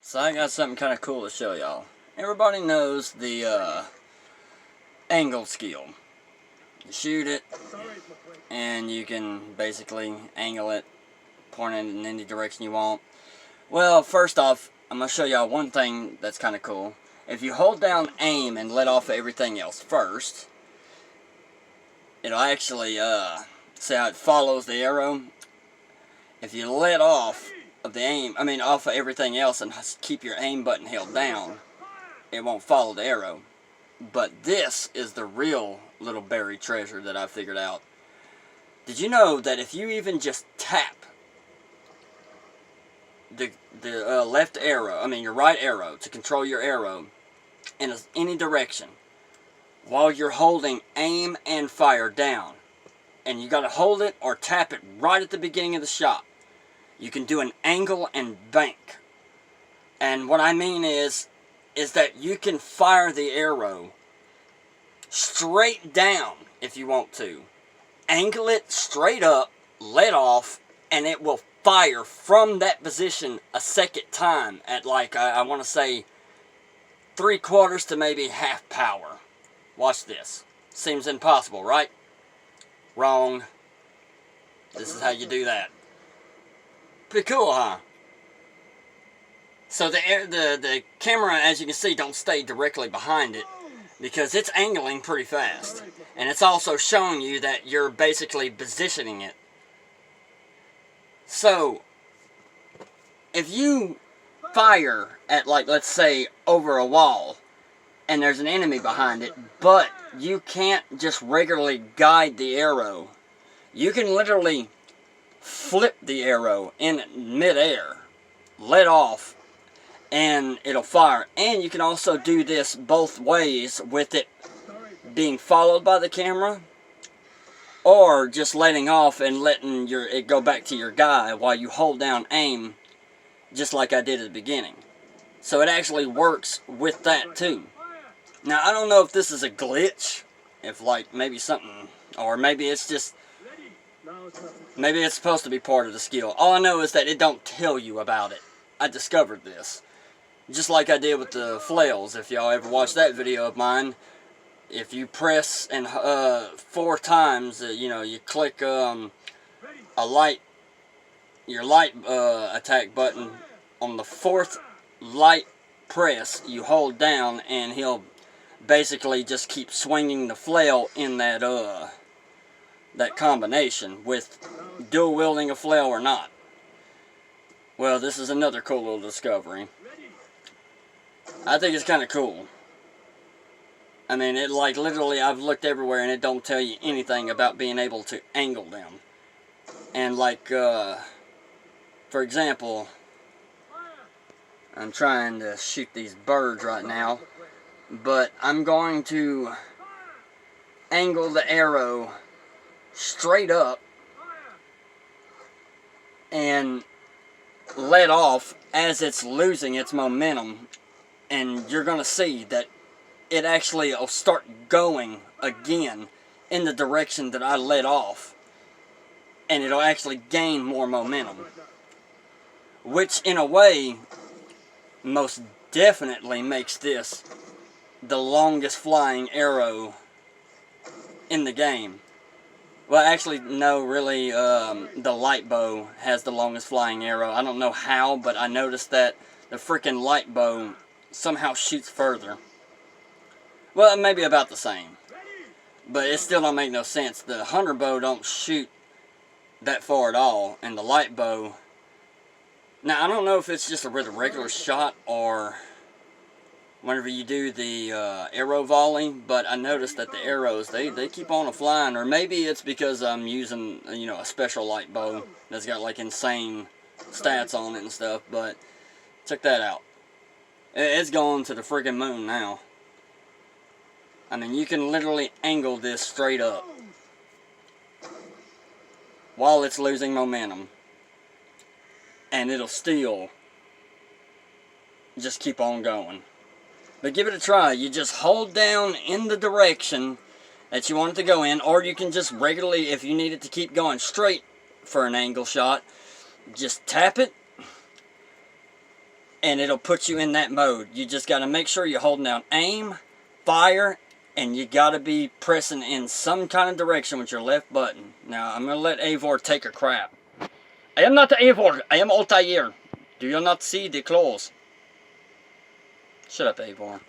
So I got something kind of cool to show y'all. Everybody knows the angle skill. You shoot it, and you can basically angle it, point it in any direction you want. Well, first off, I'm going to show y'all one thing that's kind of cool. If you hold down aim and let off of everything else first, it'll actually, see how it follows the arrow? If you let off of the aim, off of everything else and keep your aim button held down, it won't follow the arrow. But this is the real little buried treasure that I figured out. Did you know that if you even just tap the left arrow, your right arrow, to control your arrow in any direction, while you're holding aim and fire down, and you got to hold it or tap it right at the beginning of the shot, you can do an angle and bank. And what I mean is that you can fire the arrow straight down if you want to. Angle it straight up, let off, and it will fire from that position a second time at I want to say 3/4 to maybe half power. Watch this. Seems impossible, right? Wrong. This is how you do that. Pretty cool, huh? So the camera, as you can see, don't stay directly behind it because it's angling pretty fast. And it's also showing you that you're basically positioning it. So, if you fire at, let's say, over a wall, and there's an enemy behind it, but you can't just regularly guide the arrow, you can literally flip the arrow in midair, let off, and it'll fire. And you can also do this both ways, with it being followed by the camera, or just letting off and letting it go back to your guy while you hold down aim, just like I did at the beginning. So it actually works with that too. Now, I don't know if this is a glitch, if maybe something, or maybe it's just, maybe it's supposed to be part of the skill. All I know is that it don't tell you about it. I discovered this. Just like I did with the flails. If y'all ever watched that video of mine, if you press and 4 times, you click your light attack button on the 4th light press, you hold down, and he'll basically just keep swinging the flail in that combination, with dual wielding a flail or not. Well, this is another cool little discovery. I think it's kind of cool. It literally, I've looked everywhere and it don't tell you anything about being able to angle them. And for example, I'm trying to shoot these birds right now, but I'm going to angle the arrow straight up and let off as it's losing its momentum, and you're going to see that it actually will start going again in the direction that I let off, and it'll actually gain more momentum, which in a way most definitely makes this the longest flying arrow in the game. Well, actually, no, really, the light bow has the longest flying arrow. I don't know how, but I noticed that the freaking light bow somehow shoots further. Well, maybe about the same, but it still don't make no sense. The hunter bow don't shoot that far at all, and the light bow, now I don't know if it's just a regular shot or whenever you do the arrow volley, but I noticed that the arrows, they keep on flying, or maybe it's because I'm using, a special light bow that's got insane stats on it and stuff. But check that out. It's going to the friggin' moon now. You can literally angle this straight up while it's losing momentum, and it'll still just keep on going. But give it a try. You just hold down in the direction that you want it to go in, or you can just regularly, if you need it to keep going straight for an angle shot, just tap it and it'll put you in that mode. You just got to make sure you're holding down aim, fire, and you got to be pressing in some kind of direction with your left button. Now, I'm going to let Eivor take a crap. I am not Eivor, I am Altair. Do you not see the claws? Shut up, Eivor.